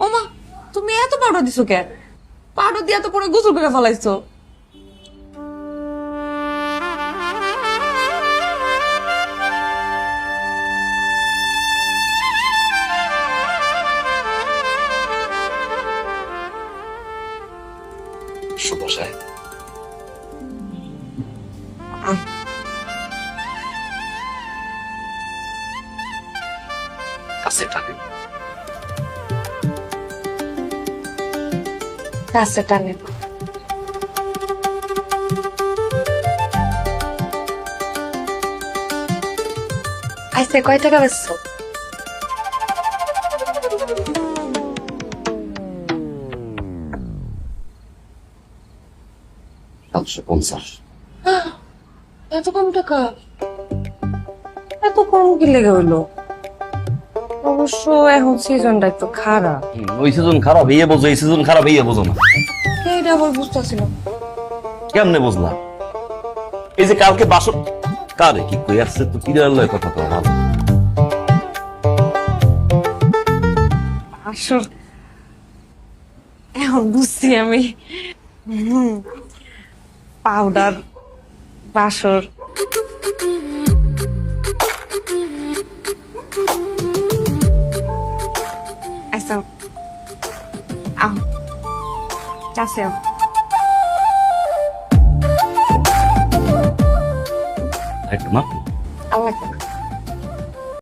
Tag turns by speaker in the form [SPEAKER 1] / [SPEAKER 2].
[SPEAKER 1] ওমা, তুমি এত পাউডার দিছো কেন? পাউডার দিয়া তো পরে গোসল করে ফেলাইছো।
[SPEAKER 2] শুভ সাহেব, কাছে টানেন।
[SPEAKER 1] কাছে টানে। আইসে কয় টাকা বেচছো?
[SPEAKER 2] 750।
[SPEAKER 1] এত কম টাকা? এত কম কি লেগে হইলো? অবশ্য এখন সিজনটা একটু খারাপ।
[SPEAKER 2] ওই সিজন খারাপ হইয়া বোঝো, এই সিজন খারাপ হইয়া বোঝো না।
[SPEAKER 1] এইটা আবার বুঝতেছিল।
[SPEAKER 2] কেমনে বুঝলা? এই যে কালকে বাসর কারে কি কই আসছে তো কিরার লয় কথা তো ভালো।
[SPEAKER 1] আসল এখন বুঝছি আমি। পাউডার, বাসর। আচ্ছা, আও কাছে আও।
[SPEAKER 2] একটু মা
[SPEAKER 1] আল্লাহ